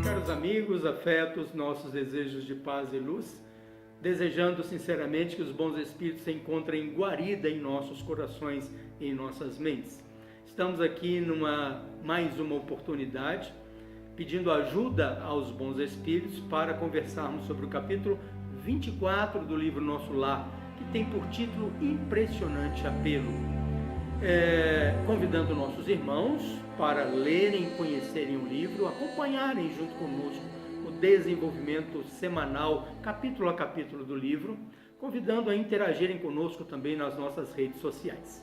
Caros amigos, afetos, nossos desejos de paz e luz, desejando sinceramente que os bons espíritos se encontrem guarida em nossos corações e em nossas mentes. Estamos aqui mais uma oportunidade, pedindo ajuda aos bons espíritos para conversarmos sobre o capítulo 24 do livro Nosso Lar, que tem por título Impressionante Apelo. Convidando nossos irmãos para lerem, conhecerem o livro, acompanharem junto conosco o desenvolvimento semanal, capítulo a capítulo do livro, convidando a interagirem conosco também nas nossas redes sociais.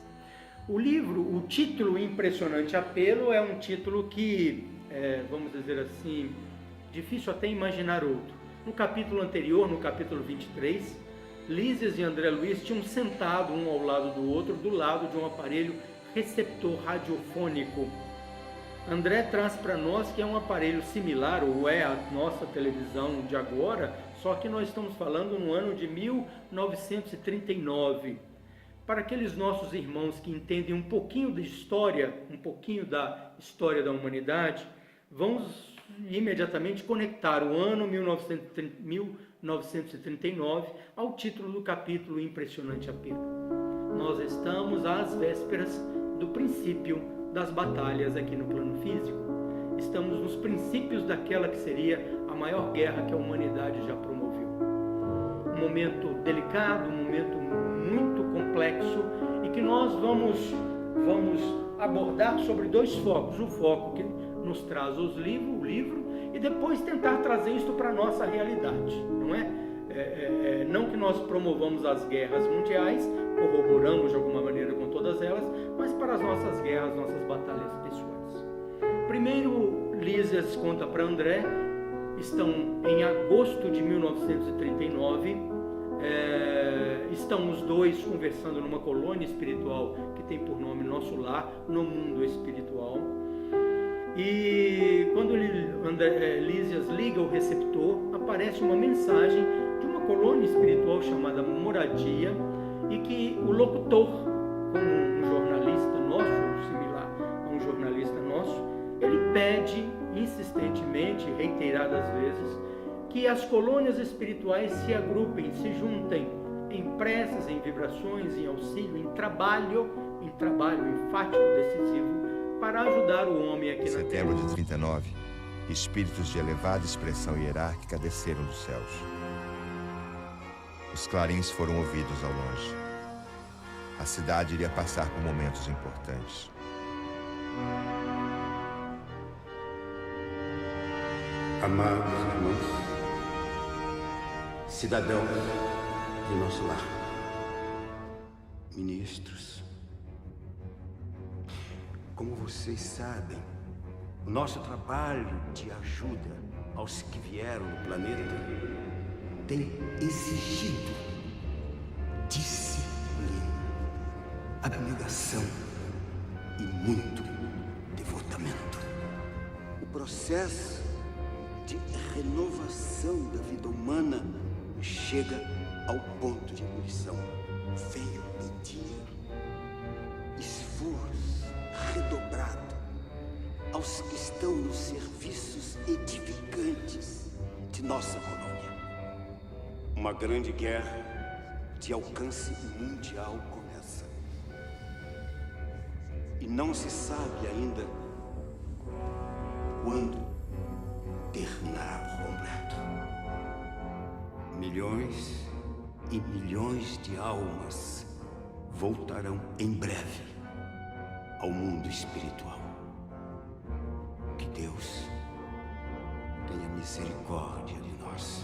O livro, o título Impressionante Apelo, é um título que, vamos dizer assim, difícil até imaginar outro. No capítulo anterior, no capítulo 23, Lísias e André Luiz tinham sentado um ao lado do outro, do lado de um aparelho receptor radiofônico. André traz para nós que é um aparelho similar, ou é a nossa televisão de agora, só que nós estamos falando no ano de 1939. Para aqueles nossos irmãos que entendem um pouquinho da história da humanidade, vamos imediatamente conectar o ano 1939 ao título do capítulo Impressionante Apelo. Nós estamos às vésperas do princípio das batalhas aqui no plano físico. Estamos nos princípios daquela que seria a maior guerra que a humanidade já promoveu. Um momento delicado, um momento muito complexo e que nós vamos abordar sobre dois focos. O foco que nos traz o livro, e depois tentar trazer isto para a nossa realidade, não é? Não que nós promovamos as guerras mundiais, corroboramos de alguma maneira com todas elas, mas para as nossas guerras, nossas batalhas pessoais. Primeiro, Lísias conta para André, estão em agosto de 1939, estão os dois conversando numa colônia espiritual que tem por nome Nosso Lar, no mundo espiritual. E quando Lísias liga o receptor, aparece uma mensagem de uma colônia espiritual chamada Moradia, e que o locutor, como um jornalista nosso, ou similar a um jornalista nosso, ele pede insistentemente, reiteradas vezes, que as colônias espirituais se agrupem, se juntem em preces, em vibrações, em auxílio, em trabalho enfático, decisivo, para ajudar o homem aqui na Terra. Em setembro de 39, espíritos de elevada expressão hierárquica desceram dos céus. Os clarins foram ouvidos ao longe. A cidade iria passar por momentos importantes. Amados irmãos, cidadãos de Nosso Lar, ministros, como vocês sabem, o nosso trabalho de ajuda aos que vieram do planeta tem exigido disciplina, abnegação e muito devotamento. O processo de renovação da vida humana chega ao ponto de ebulição. Venho pedir esforço redobrado aos que estão nos serviços edificantes de nossa colônia. Uma grande guerra de alcance mundial começa. E não se sabe ainda quando terminará por completo. Milhões e milhões de almas voltarão em breve ao mundo espiritual. Que Deus tenha misericórdia de nós.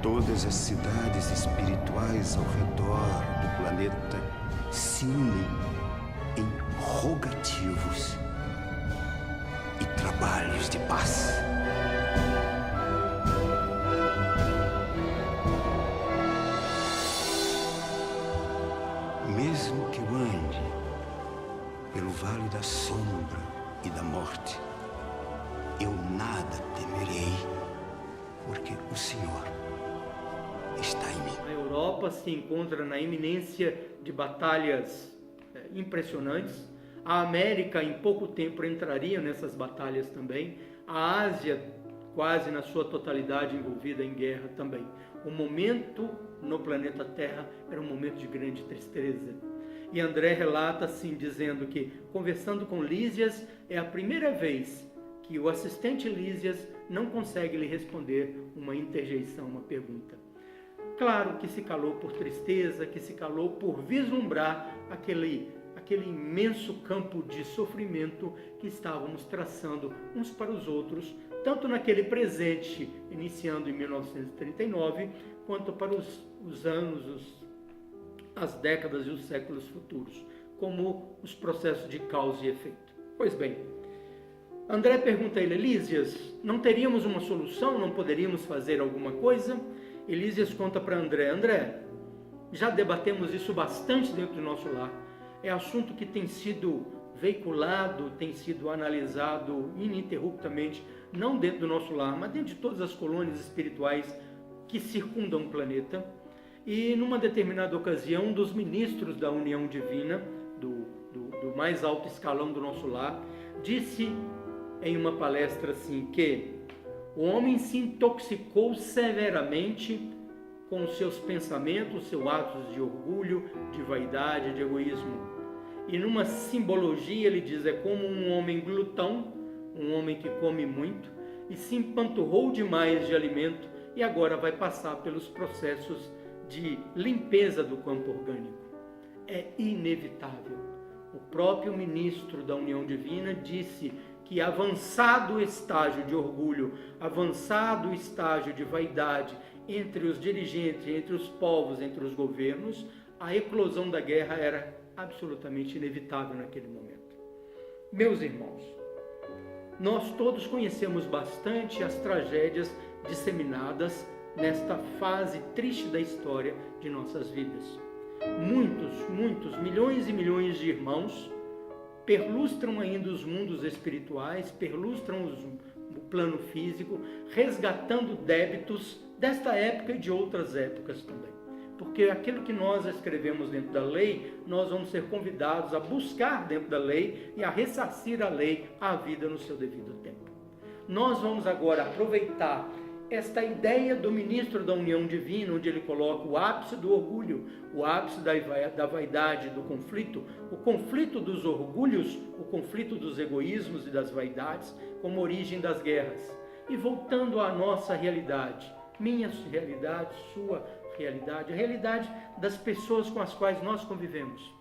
Todas as cidades espirituais ao redor do planeta se unem em rogativos e trabalhos de paz. Mesmo que eu ande pelo vale da sombra e da morte, eu nada temerei, porque o Senhor está em mim. A Europa se encontra na iminência de batalhas impressionantes. A América em pouco tempo entraria nessas batalhas também. A Ásia quase na sua totalidade envolvida em guerra também. O momento no planeta Terra era um momento de grande tristeza. E André relata assim, dizendo que, conversando com Lísias, é a primeira vez que o assistente Lísias não consegue lhe responder uma interjeição, uma pergunta. Claro que se calou por tristeza, que se calou por vislumbrar aquele imenso campo de sofrimento que estávamos traçando uns para os outros, tanto naquele presente, iniciando em 1939, quanto para os anos, as décadas e os séculos futuros, como os processos de causa e efeito. Pois bem, André pergunta a ele: Lísias, não teríamos uma solução? Não poderíamos fazer alguma coisa? E Lísias conta para André: André, já debatemos isso bastante dentro do nosso lar. É assunto que tem sido veiculado, tem sido analisado ininterruptamente, não dentro do nosso lar, mas dentro de todas as colônias espirituais que circundam o planeta. E numa determinada ocasião, um dos ministros da União Divina, do mais alto escalão do nosso lar, disse em uma palestra assim que o homem se intoxicou severamente com os seus pensamentos, seus atos de orgulho, de vaidade, de egoísmo. E numa simbologia ele diz, é como um homem glutão, um homem que come muito e se empanturrou demais de alimento e agora vai passar pelos processos de limpeza do campo orgânico. É inevitável. O próprio ministro da União Divina disse que avançado estágio de orgulho, avançado estágio de vaidade entre os dirigentes, entre os povos, entre os governos, a eclosão da guerra era absolutamente inevitável naquele momento. Meus irmãos, nós todos conhecemos bastante as tragédias disseminadas nesta fase triste da história de nossas vidas. Muitos, milhões e milhões de irmãos perlustram ainda os mundos espirituais, perlustram o plano físico, resgatando débitos desta época e de outras épocas também. Porque aquilo que nós escrevemos dentro da lei, nós vamos ser convidados a buscar dentro da lei e a ressarcir a lei à vida no seu devido tempo. Nós vamos agora aproveitar esta ideia do ministro da União Divina, onde ele coloca o ápice do orgulho, o ápice da vaidade, do conflito, o conflito dos orgulhos, o conflito dos egoísmos e das vaidades, como origem das guerras. E voltando à nossa realidade, minha realidade, sua realidade, a realidade das pessoas com as quais nós convivemos.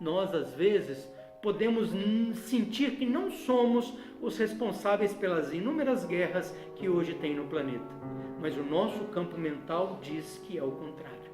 Nós, às vezes, podemos sentir que não somos os responsáveis pelas inúmeras guerras que hoje tem no planeta. Mas o nosso campo mental diz que é o contrário.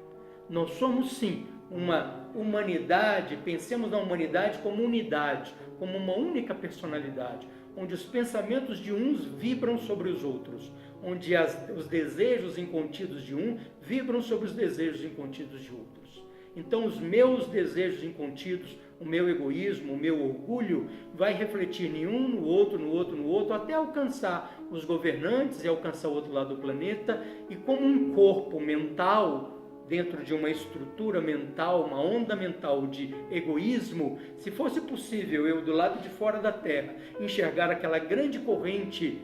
Nós somos, sim, uma humanidade, pensemos na humanidade como unidade, como uma única personalidade, onde os pensamentos de uns vibram sobre os outros, onde os desejos incontidos de um vibram sobre os desejos incontidos de outros. Então, os meus desejos incontidos, o meu egoísmo, o meu orgulho, vai refletir em um, no outro, até alcançar os governantes e alcançar o outro lado do planeta, e como um corpo mental, dentro de uma estrutura mental, uma onda mental de egoísmo, se fosse possível eu, do lado de fora da Terra, enxergar aquela grande corrente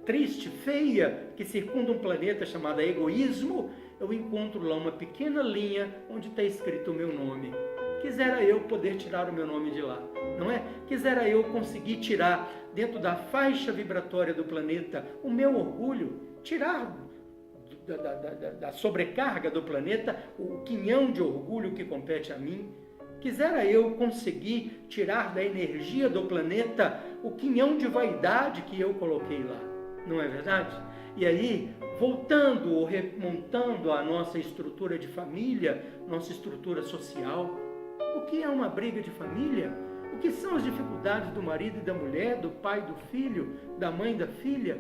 triste, feia, que circunda um planeta chamado egoísmo, eu encontro lá uma pequena linha onde está escrito o meu nome. Quisera eu poder tirar o meu nome de lá, não é? Quisera eu conseguir tirar, dentro da faixa vibratória do planeta, o meu orgulho, tirar da sobrecarga do planeta o quinhão de orgulho que compete a mim. Quisera eu conseguir tirar da energia do planeta o quinhão de vaidade que eu coloquei lá, não é verdade? E aí voltando ou remontando a nossa estrutura de família, nossa estrutura social. O que é uma briga de família? O que são as dificuldades do marido e da mulher, do pai e do filho, da mãe e da filha?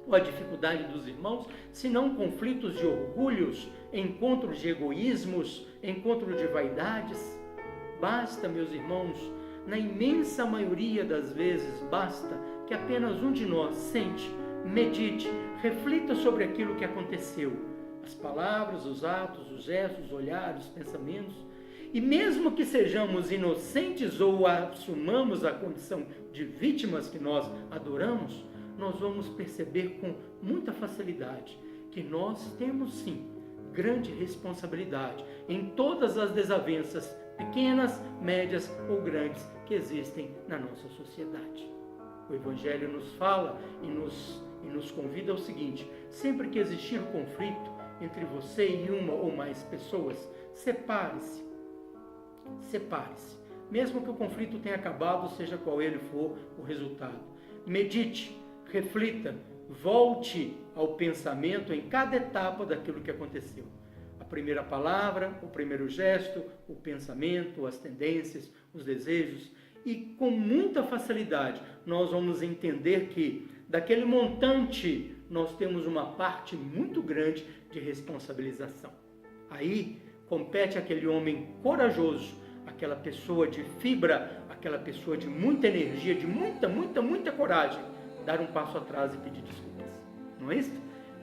Ou a dificuldade dos irmãos, se não conflitos de orgulhos, encontros de egoísmos, encontros de vaidades? Basta, meus irmãos, na imensa maioria das vezes, basta que apenas um de nós sente, medite, reflita sobre aquilo que aconteceu. As palavras, os atos, os gestos, os olhares, os pensamentos. E mesmo que sejamos inocentes ou assumamos a condição de vítimas que nós adoramos, nós vamos perceber com muita facilidade que nós temos sim grande responsabilidade em todas as desavenças, pequenas, médias ou grandes, que existem na nossa sociedade. O Evangelho nos fala e nos convida ao seguinte: sempre que existir conflito entre você e uma ou mais pessoas, separe-se. Separe-se. Mesmo que o conflito tenha acabado, seja qual ele for o resultado. Medite, reflita, volte ao pensamento em cada etapa daquilo que aconteceu. A primeira palavra, o primeiro gesto, o pensamento, as tendências, os desejos. E com muita facilidade nós vamos entender que daquele montante nós temos uma parte muito grande de responsabilização. Aí compete àquele homem corajoso, aquela pessoa de fibra, aquela pessoa de muita energia, de muita coragem, dar um passo atrás e pedir desculpas. Não é isso?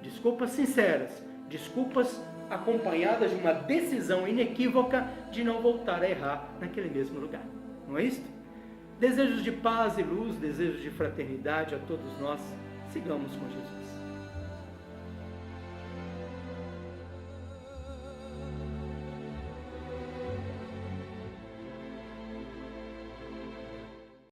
Desculpas sinceras, desculpas acompanhadas de uma decisão inequívoca de não voltar a errar naquele mesmo lugar. Não é isso? Desejos de paz e luz, desejos de fraternidade a todos nós. Sigamos com Jesus.